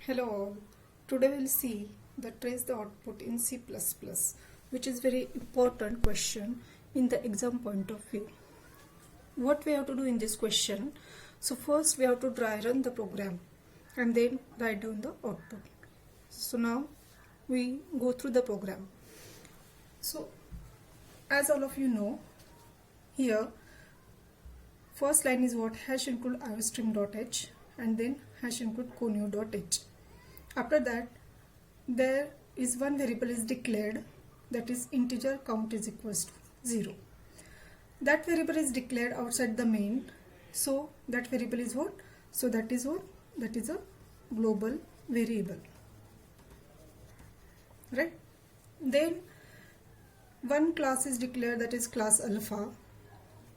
Hello all. Today we'll see the trace the output in C++, which is very important question in the exam point of view. What we have to do in this question? So first we have to dry run the program and then write down the output. So now we go through the program. So as all of you know, here first line is what? Hash include iostream.h and then hash include connew.h. After that, there is one variable is declared, that is integer count is equals to 0. That variable is declared outside the main, so that variable is what? So that is what? That is a global variable, right? Then one class is declared, that is class alpha.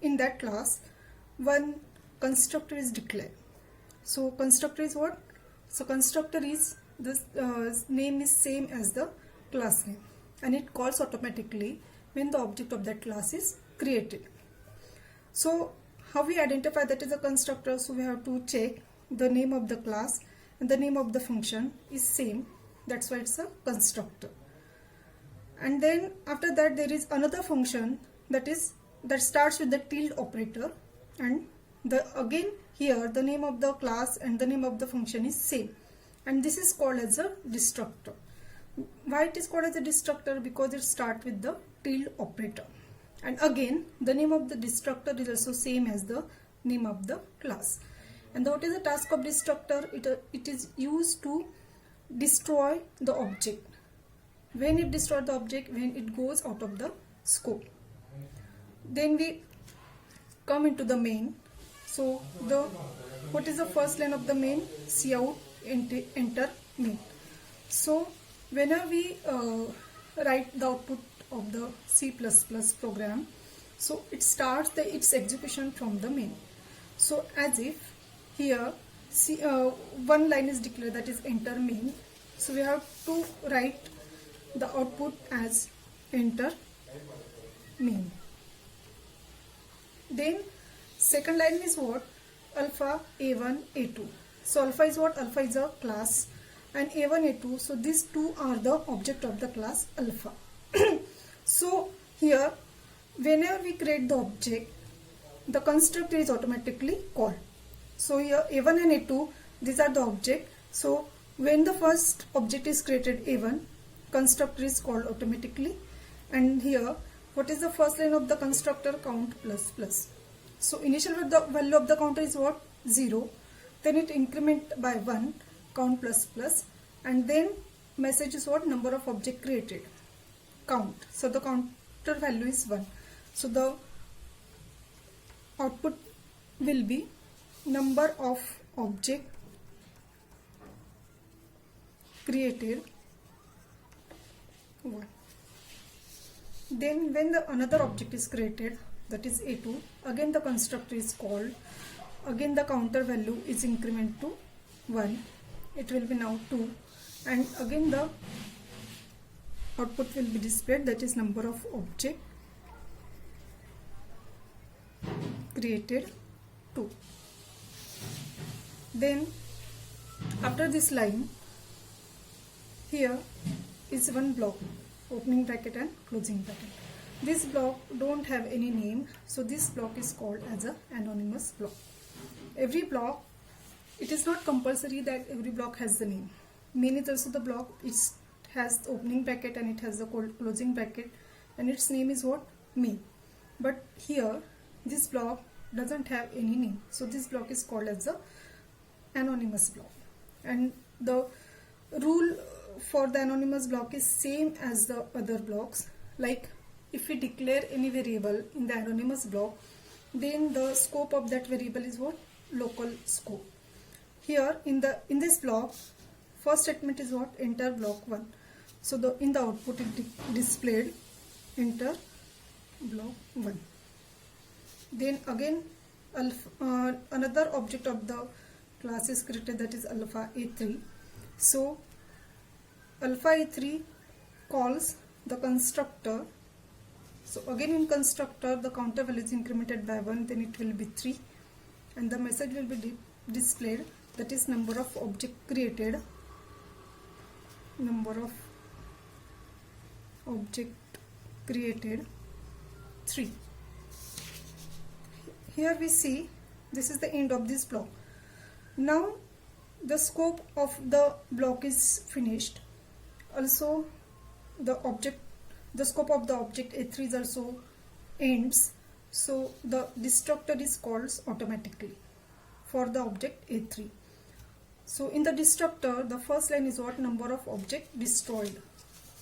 In that class, one constructor is declared. So constructor is what? So constructor is this name is same as the class name, and it calls automatically when the object of that class is created. So how we identify that is a constructor? So we have to check the name of the class and the name of the function is same, that's why it's a constructor. And then after that there is another function that starts with the tilde operator, and again here the name of the class and the name of the function is same, and this is called as a destructor. Why it is called as a destructor? Because it starts with the tilde operator, and again the name of the destructor is also same as the name of the class. And what is the task of destructor? It is used to destroy the object. When it destroys the object, when it goes out of the scope. Then we come into the main. So what is the first line of the main? Cout enter main. So whenever we write the output of the C++ program, so it starts its execution from the main. So as if here one line is declared, that is enter main. So we have to write the output as enter main. Then second line is what? Alpha A1 A2. So alpha is what? Alpha is a class, and A1 A2, so these two are the object of the class alpha. So here whenever we create the object, the constructor is automatically called. So here A1 and A2, these are the object. So when the first object is created, A1, constructor is called automatically. And here what is the first line of the constructor? Count plus plus. So initial value of the counter is what? 0. Then it increment by 1, count plus plus, and then message is what? Number of object created, count. So the counter value is 1. So the output will be number of object created 1. Then when the another object is created, that is A2, again the constructor is called, again the counter value is increment to 1, it will be now 2, and again the output will be displayed, that is number of object created 2. Then after this line, here is one block, opening bracket and closing bracket. This block don't have any name, so this block is called as a anonymous block. Every block, it is not compulsory that every block has the name. Main is also the block, it has the opening bracket and it has the closing bracket, and its name is what? Main. But here this block doesn't have any name, so this block is called as the anonymous block. And the rule for the anonymous block is same as the other blocks. Like if we declare any variable in the anonymous block, then the scope of that variable is what? Local scope. Here in this block, first statement is what? Enter block 1. So in the output it displayed enter block 1. Then again another object of the class is created, that is alpha A3. So alpha A3 calls the constructor. So again in constructor the counter value is incremented by 1, then it will be 3, and the message will be displayed, that is number of object created number of object created 3. Here we see this is the end of this block. Now the scope of the block is finished. Also the scope of the object A3 is also ends. So the destructor is called automatically for the object A3. So in the destructor, the first line is what? Number of object destroyed.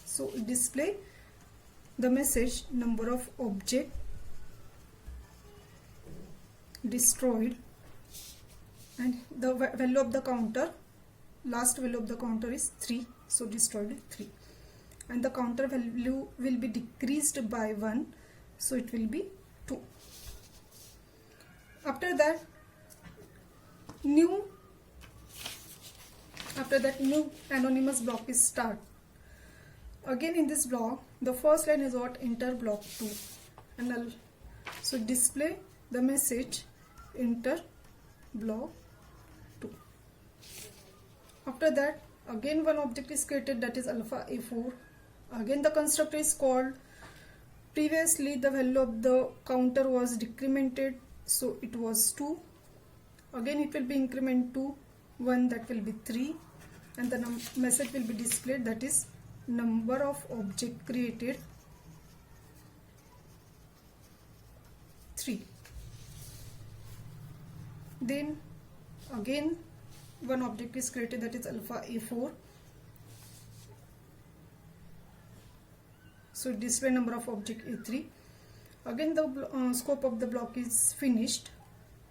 So display the message number of object destroyed, and the value of the counter, last value of the counter is 3. So destroyed 3, and the counter value will be decreased by 1. So it will be 2. After that new anonymous block is start. Again in this block, the first line is what? Enter block 2, and so display the message enter block 2. After that again one object is created, that is alpha A4. Again the constructor is called. Previously the value of the counter was decremented, so it was 2. Again it will be increment to 1, that will be 3, and the message will be displayed, that is number of object created 3. Then again one object is created, that is alpha A4. So display number of object A3. Again the scope of the block is finished.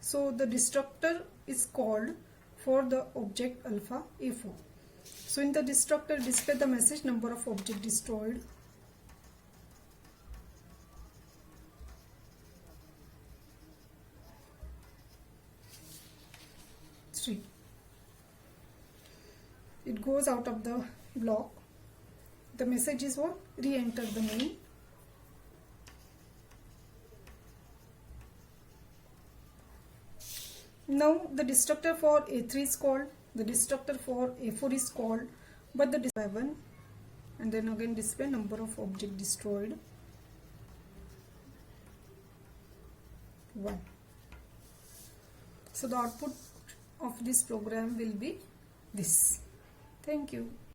So the destructor is called for the object alpha A4. So in the destructor, display the message number of object destroyed. Three. It goes out of the block. The message is what? Re-enter the main. Now the destructor for A3 is called, the destructor for A4 is called, but the display 1, and then again display number of object destroyed 1. So the output of this program will be this. Thank you.